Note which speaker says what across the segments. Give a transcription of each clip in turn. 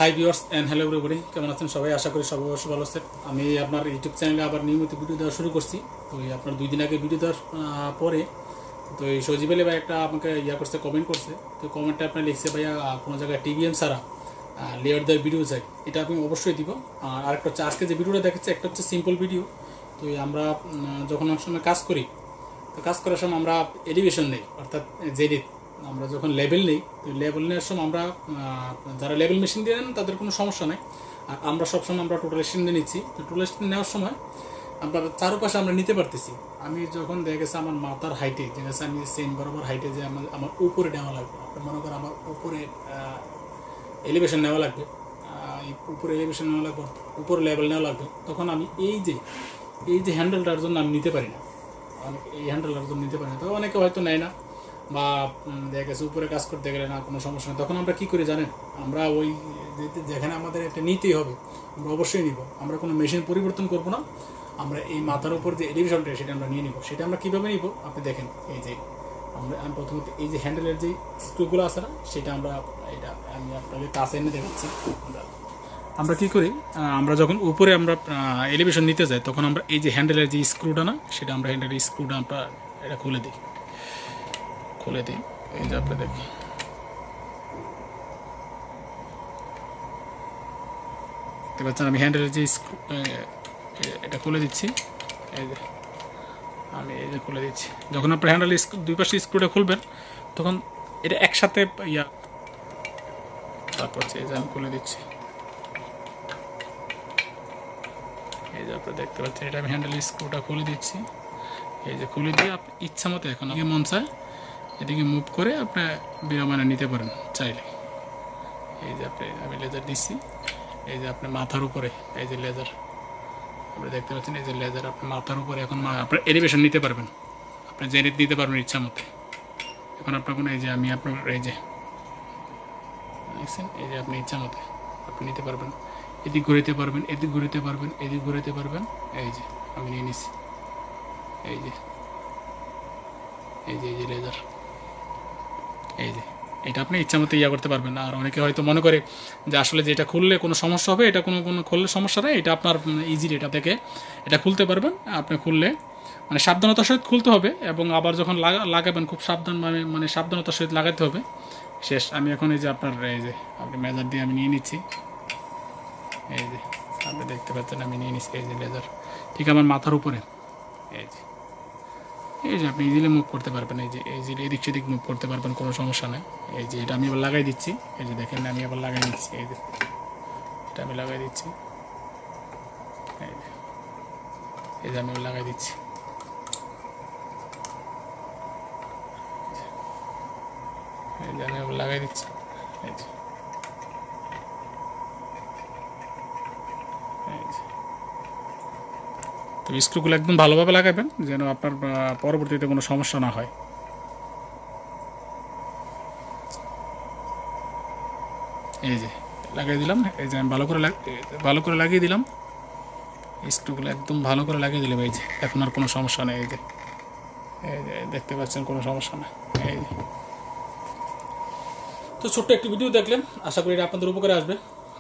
Speaker 1: High viewers and hello everybody, কেমন আছেন সবাই? আশা করি সবাই অবশ্যই ভালো আছেন। আমি আপনার ইউটিউব চ্যানেলে আবার নিয়মিত ভিডিও দেওয়া শুরু করছি। তো আপনার 2 দিন আগে ভিডিও দেওয়ার পরে তো এই সজীব আলী ভাই একটা আমাকে করছে, কমেন্ট করছে। তো কমেন্টটা আপনার লিখছে, ভাইয়া কোনো জায়গায় টিভিএম ছাড়া লেয়ার দেওয়ার ভিডিও চাই, এটা আমি অবশ্যই দিব। আর আরেকটা হচ্ছে আজকে যে ভিডিওটা দেখাচ্ছে, একটা হচ্ছে সিম্পল ভিডিও। তো আমরা যখন অনেক সময় কাজ করি, তো কাজ করার সময় আমরা এলিভেশন নেই, অর্থাৎ জেডিট আমরা যখন লেভেল নেই, তো লেভেল নেওয়ার সময় আমরা যারা লেভেল মেশিন দিয়ে নেন তাদের কোনো সমস্যা নেই। আর আমরা সবসময় আমরা টোটাল স্ট্যান্ড দিয়ে নিচ্ছি। তো টোটাল স্ট্যান্ড নেওয়ার সময় আমরা চারপাশে আমরা নিতে পারতেছি। আমি যখন দেখা গেছে আমার মাথার হাইটে, যে গেছে আমি সেম বরাবর হাইটে যে আমার উপরে নেওয়া লাগবে, আপনার মনে করেন আমার উপরে এলিভেশন নেওয়া লাগবে, উপরে এলিভেশন নেওয়া লাগবে, উপরে লেভেল নেওয়া লাগবে, তখন আমি এই যে হ্যান্ডেলটার জন্য আমি নিতে পারি না। এই হ্যান্ডেলটার জন্য নিতে পারি না, তো অনেকে হয়তো নেয় না, বা দেখা গেছে উপরে কাজ করতে গেলে না কোনো সমস্যা নেই। তখন আমরা কী করি জানেন? আমরা ওই যেখানে আমাদের একটা নিতেই হবে আমরা অবশ্যই নিব। আমরা কোনো মেশিন পরিবর্তন করব না, আমরা এই মাথার উপর যে এলিভেশনটা সেটা আমরা নিয়ে নিব। সেটা আমরা কীভাবে নিব আপনি দেখেন। এই যে আমি প্রথমত এই যে হ্যান্ডেলের যে স্ক্রুগুলো আছে না, সেটা আমরা আমি আপনাকে কাছে এনে দেখাচ্ছি। আমরা কী করি, আমরা যখন উপরে আমরা এলিভেশন নিতে যাই, তখন আমরা এই যে হ্যান্ডেলের যে স্ক্রুটা না, সেটা আমরা হ্যান্ডেলের স্ক্রুটা আমরা এটা খুলে দিই। এই যে আপনি দেখেন, দেখতে পাচ্ছেন আমি হ্যান্ডেলের যে স্ক্রু এটা খুলে দিচ্ছি। এই যে আমি এই যে খুলে দিচ্ছি। যখন আপনার হ্যান্ডেলের দুই পাশে স্ক্রুটা খুলবেন, তখন এটা একসাথে তারপর এই যে আমি খুলে দিচ্ছি। এই যে আপনি দেখতে পাচ্ছেন, এটা আমি হ্যান্ডেলের স্ক্রুটা খুলে দিচ্ছি। এই যে খুলে দিয়ে আপনি ইচ্ছা মতো এখন আগে মন চায় এদিকে মুভ করে আপনি বিরামানে নিতে পারেন চাইলে। এই যে আমি লেজার দিচ্ছি। এই যে আপনি মাথার উপরে এই যে লেজার আপনি দেখতে পাচ্ছেন, এই যে লেজার আপনি মাথার উপরে এখন আপনার এলিভেশন নিতে পারবেন, আপনি জেনেট দিতে পারবেন ইচ্ছা মতো। এখন আপনার কোনো এই যে আমি আপনার এই যে দেখছেন, এই যে আপনি ইচ্ছা মতো আপনি নিতে পারবেন, এদিক ঘুরাইতে পারবেন, এদিক ঘুরাইতে পারবেন, এদিক ঘুরাইতে পারবেন। এই যে আমি নিয়ে নিচ্ছি। এই যে লেজার, এই যে এটা আপনি ইচ্ছা মতো করতে পারবেন। আর অনেকে হয়তো মনে করে যে আসলে যে এটা খুললে কোনো সমস্যা হবে, এটা কোনো খুললে সমস্যা নেই, এটা আপনার ইজিলি এটা থেকে এটা খুলতে পারবেন। আপনি খুললে মানে সাবধানতার সহিত খুলতে হবে, এবং আবার যখন লাগাবেন খুব মানে সাবধানতার সহিত লাগাতে হবে। শেষ। আমি এখন এই যে আপনার এই যে আপনি মেজার দিয়ে আমি নিয়ে নিচ্ছি। এই যে আপনি দেখতে পাচ্ছেন আমি নিয়ে নিচ্ছি এই যে লেজার, ঠিক আমার মাথার উপরে। এই যে আপনি ইজিলি মুভ করতে পারবেন, এই যে এদিক সেদিক মুভ করতে পারবেন, কোনো সমস্যা নেই। এই যে এটা আমি আবার লাগাই দিচ্ছি। এই যে দেখেন আমি আবার লাগাই দিচ্ছি। এই যে এটা আমি লাগাই দিচ্ছি। এই যে আমি লাগাই দিচ্ছি। এই যে আমি আবার লাগাই দিচ্ছি। এই যে তো স্ক্রুগুলো একদম ভালোভাবে লাগাবেন, যেন আপনার পরবর্তীতে কোনো সমস্যা না হয়। এই যে লাগিয়ে দিলাম। এই যে আমি ভালো করে লাগিয়ে দিলাম। স্ক্রুগুলো একদম ভালো করে লাগিয়ে দিলাম। এই যে এখন আর কোনো সমস্যা নেই। এই যে দেখতে পাচ্ছেন কোনো সমস্যা না। এই যে তো ছোট্ট একটি ভিডিও দেখলেন, আশা করি এটা আপনাদের উপকারে আসবে।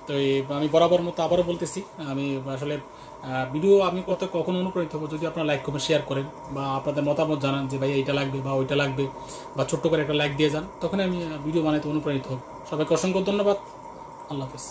Speaker 1: তো আমি বরাবর মতো আবারও বলতেছি, আমি আসলে ভিডিও আমি কখনো অনুপ্রাণিত হবো যদি আপনারা লাইক কমেন্ট শেয়ার করেন, বা আপনাদের মতামত জানান যে ভাই এইটা লাগবে বা ওইটা লাগবে, বা ছোট্ট করে একটা লাইক দিয়ে যান, তখন আমি ভিডিও বানাইতে অনুপ্রাণিত হব। সবাইকে অসংখ্য ধন্যবাদ। আল্লাহ হাফেজ।